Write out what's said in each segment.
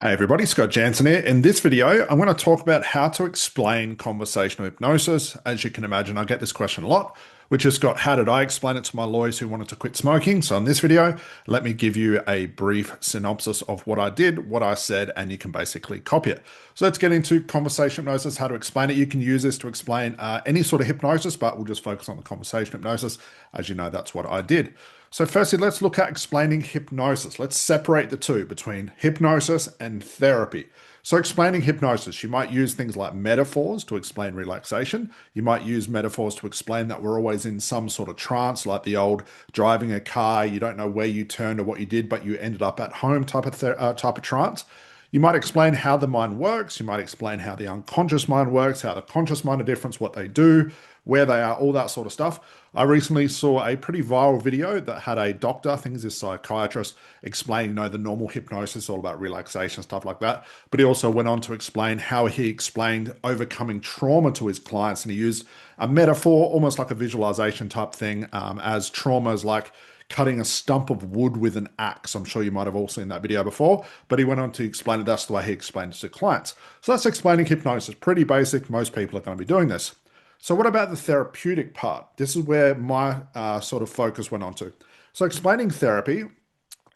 Hey everybody, Scott Jansen here. In this video, I'm going to talk about how to explain conversational hypnosis. As you can imagine, I get this question a lot, which is, Scott, how did I explain it to my lawyers who wanted to quit smoking? So in this video, let me give you a brief synopsis of what I did, what I said, and you can basically copy it. So let's get into conversational hypnosis, how to explain it. You can use this to explain any sort of hypnosis, but we'll just focus on the conversational hypnosis. As you know, that's what I did. So firstly, let's look at explaining hypnosis. Let's separate the two between hypnosis and therapy. So explaining hypnosis, you might use things like metaphors to explain relaxation. You might use metaphors to explain that we're always in some sort of trance, like the old driving a car, you don't know where you turned or what you did, but you ended up at home type of trance. You might explain how the mind works. You might explain how the unconscious mind works, how the conscious mind are different, what they do, where they are, all that sort of stuff. I recently saw a pretty viral video that had a doctor, I think he's a psychiatrist, explaining, the normal hypnosis, all about relaxation, stuff like that. But he also went on to explain how he explained overcoming trauma to his clients. And he used a metaphor, almost like a visualization type thing, as trauma is like cutting a stump of wood with an axe. I'm sure you might have all seen that video before, but he went on to explain it. That's the way he explained it to clients. So that's explaining hypnosis. Pretty basic. Most people are going to be doing this. So what about the therapeutic part? This is where my sort of focus went on to. So explaining therapy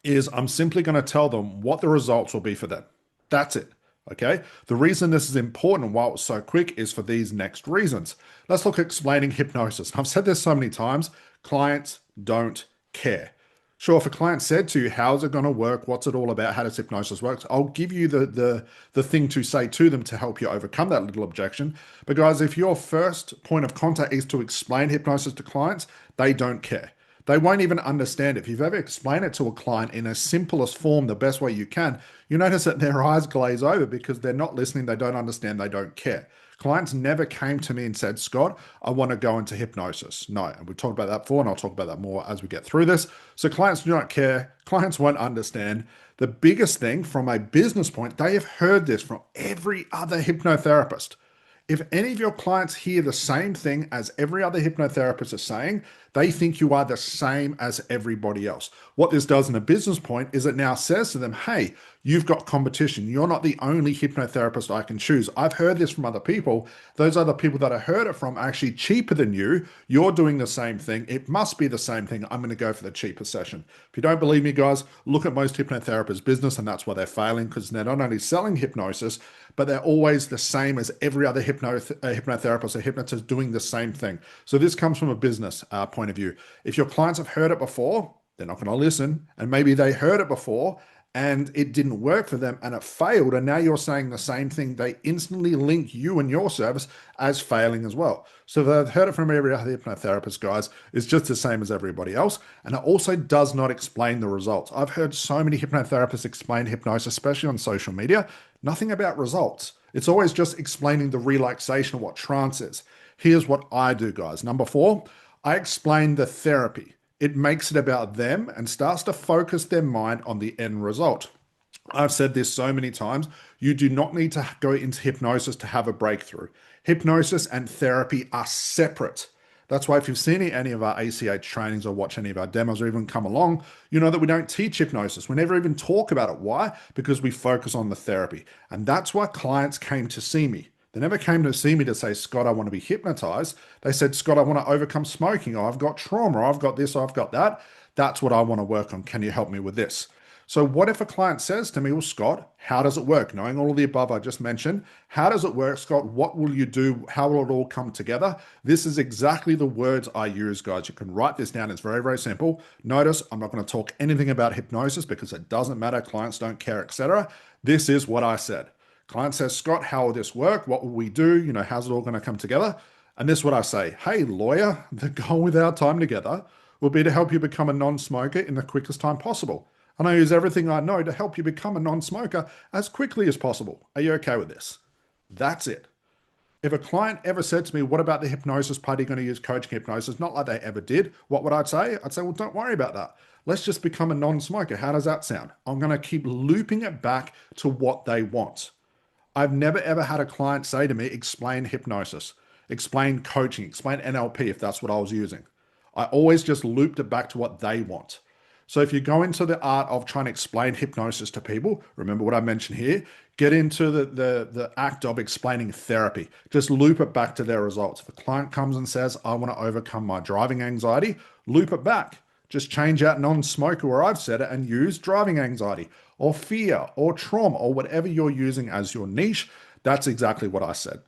is I'm simply going to tell them what the results will be for them. That's it. Okay. The reason this is important and why it was so quick is for these next reasons. Let's look at explaining hypnosis. I've said this so many times, clients don't care. Sure, if a client said to you, how's it going to work? What's it all about? How does hypnosis work? I'll give you the thing to say to them to help you overcome that little objection. But guys, if your first point of contact is to explain hypnosis to clients, they don't care. They won't even understand it. If you've ever explained it to a client in a simplest form, the best way you can, you notice that their eyes glaze over because they're not listening, they don't understand, they don't care. Clients never came to me and said, Scott, I want to go into hypnosis. No, and we talked about that before, and I'll talk about that more as we get through this. So clients do not care. Clients won't understand. The biggest thing from a business point, they have heard this from every other hypnotherapist. If any of your clients hear the same thing as every other hypnotherapist is saying, they think you are the same as everybody else. What this does in a business point is it now says to them, hey, you've got competition. You're not the only hypnotherapist I can choose. I've heard this from other people. Those other people that I heard it from are actually cheaper than you. You're doing the same thing. It must be the same thing. I'm going to go for the cheaper session. If you don't believe me, guys, look at most hypnotherapists' business, and that's why they're failing, because they're not only selling hypnosis, but they're always the same as every other hypnotherapist or hypnotist doing the same thing. So this comes from a business point of view. If your clients have heard it before, they're not going to listen. And maybe they heard it before and it didn't work for them and it failed. And now you're saying the same thing. They instantly link you and your service as failing as well. So they've heard it from every other hypnotherapist, guys. It's just the same as everybody else. And it also does not explain the results. I've heard so many hypnotherapists explain hypnosis, especially on social media, nothing about results. It's always just explaining the relaxation of what trance is. Here's what I do, guys. Number 4, I explain the therapy. It makes it about them and starts to focus their mind on the end result. I've said this so many times. You do not need to go into hypnosis to have a breakthrough. Hypnosis and therapy are separate. That's why if you've seen any of our ACH trainings or watch any of our demos or even come along, you know that we don't teach hypnosis. We never even talk about it. Why? Because we focus on the therapy. And that's why clients came to see me. They never came to see me to say, Scott, I want to be hypnotized. They said, Scott, I want to overcome smoking. I've got trauma. I've got this. I've got that. That's what I want to work on. Can you help me with this? So what if a client says to me, well, Scott, how does it work? Knowing all of the above I just mentioned, how does it work, Scott? What will you do? How will it all come together? This is exactly the words I use, guys. You can write this down. It's very, very simple. Notice I'm not going to talk anything about hypnosis because it doesn't matter. Clients don't care, etc. This is what I said. Client says, Scott, how will this work? What will we do? How's it all going to come together? And this is what I say. Hey, lawyer, the goal with our time together will be to help you become a non-smoker in the quickest time possible. And I use everything I know to help you become a non-smoker as quickly as possible. Are you okay with this? That's it. If a client ever said to me, what about the hypnosis part? Are you going to use coaching hypnosis? Not like they ever did. What would I say? I'd say, well, don't worry about that. Let's just become a non-smoker. How does that sound? I'm going to keep looping it back to what they want. I've never ever had a client say to me, explain hypnosis, explain coaching, explain NLP if that's what I was using. I always just looped it back to what they want. So if you go into the art of trying to explain hypnosis to people, remember what I mentioned here, get into the act of explaining therapy. Just loop it back to their results. If a client comes and says, I want to overcome my driving anxiety, loop it back. Just change out non-smoker where I've said it and use driving anxiety or fear or trauma or whatever you're using as your niche. That's exactly what I said.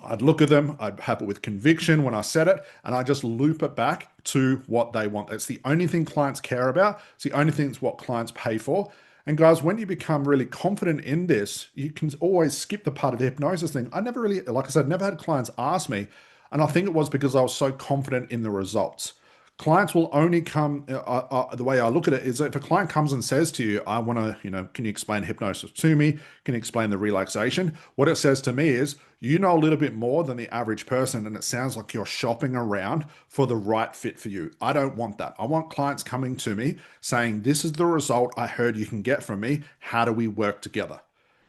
I'd look at them, I'd have it with conviction when I said it, and I just loop it back to what they want. It's the only thing clients care about. It's the only thing that's what clients pay for. And guys, when you become really confident in this, you can always skip the part of the hypnosis thing. I never really, like I said, never had clients ask me, and I think it was because I was so confident in the results. Clients will only come, the way I look at it is if a client comes and says to you, I want to, can you explain hypnosis to me? Can you explain the relaxation? What it says to me is, you know a little bit more than the average person, and it sounds like you're shopping around for the right fit for you. I don't want that. I want clients coming to me saying, this is the result I heard you can get from me. How do we work together?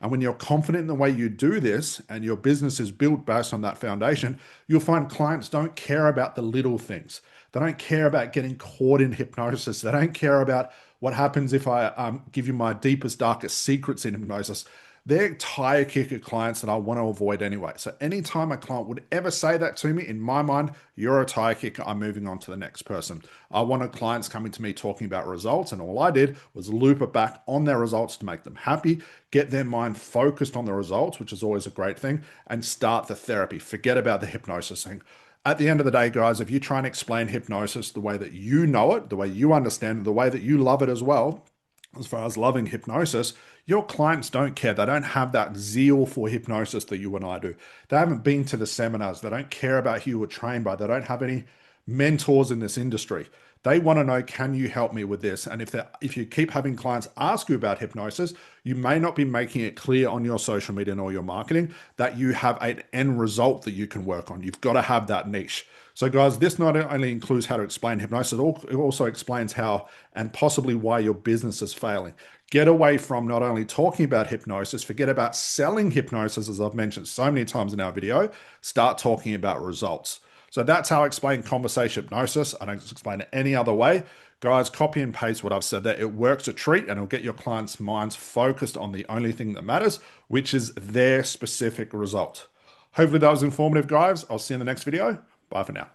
And when you're confident in the way you do this and your business is built based on that foundation, you'll find clients don't care about the little things. They don't care about getting caught in hypnosis. They don't care about what happens if I give you my deepest, darkest secrets in hypnosis. They're tire kicker clients that I want to avoid anyway. So anytime a client would ever say that to me, in my mind, you're a tire kicker, I'm moving on to the next person. I wanted clients coming to me talking about results, and all I did was loop it back on their results to make them happy, get their mind focused on the results, which is always a great thing, and start the therapy. Forget about the hypnosis thing. At the end of the day, guys, if you try and explain hypnosis the way that you know it, the way you understand it, the way that you love it as well, as far as loving hypnosis, your clients don't care. They don't have that zeal for hypnosis that you and I do. They haven't been to the seminars. They don't care about who you were trained by. They don't have any mentors in this industry. They want to know, can you help me with this? And if you keep having clients ask you about hypnosis, you may not be making it clear on your social media and all your marketing that you have an end result that you can work on. You've got to have that niche. So guys, this not only includes how to explain hypnosis, it also explains how and possibly why your business is failing. Get away from not only talking about hypnosis, forget about selling hypnosis, as I've mentioned so many times in our video, start talking about results. So that's how I explain conversation hypnosis. I don't explain it any other way. Guys, copy and paste what I've said there. It works a treat, and it'll get your clients' minds focused on the only thing that matters, which is their specific result. Hopefully that was informative, guys. I'll see you in the next video. Bye for now.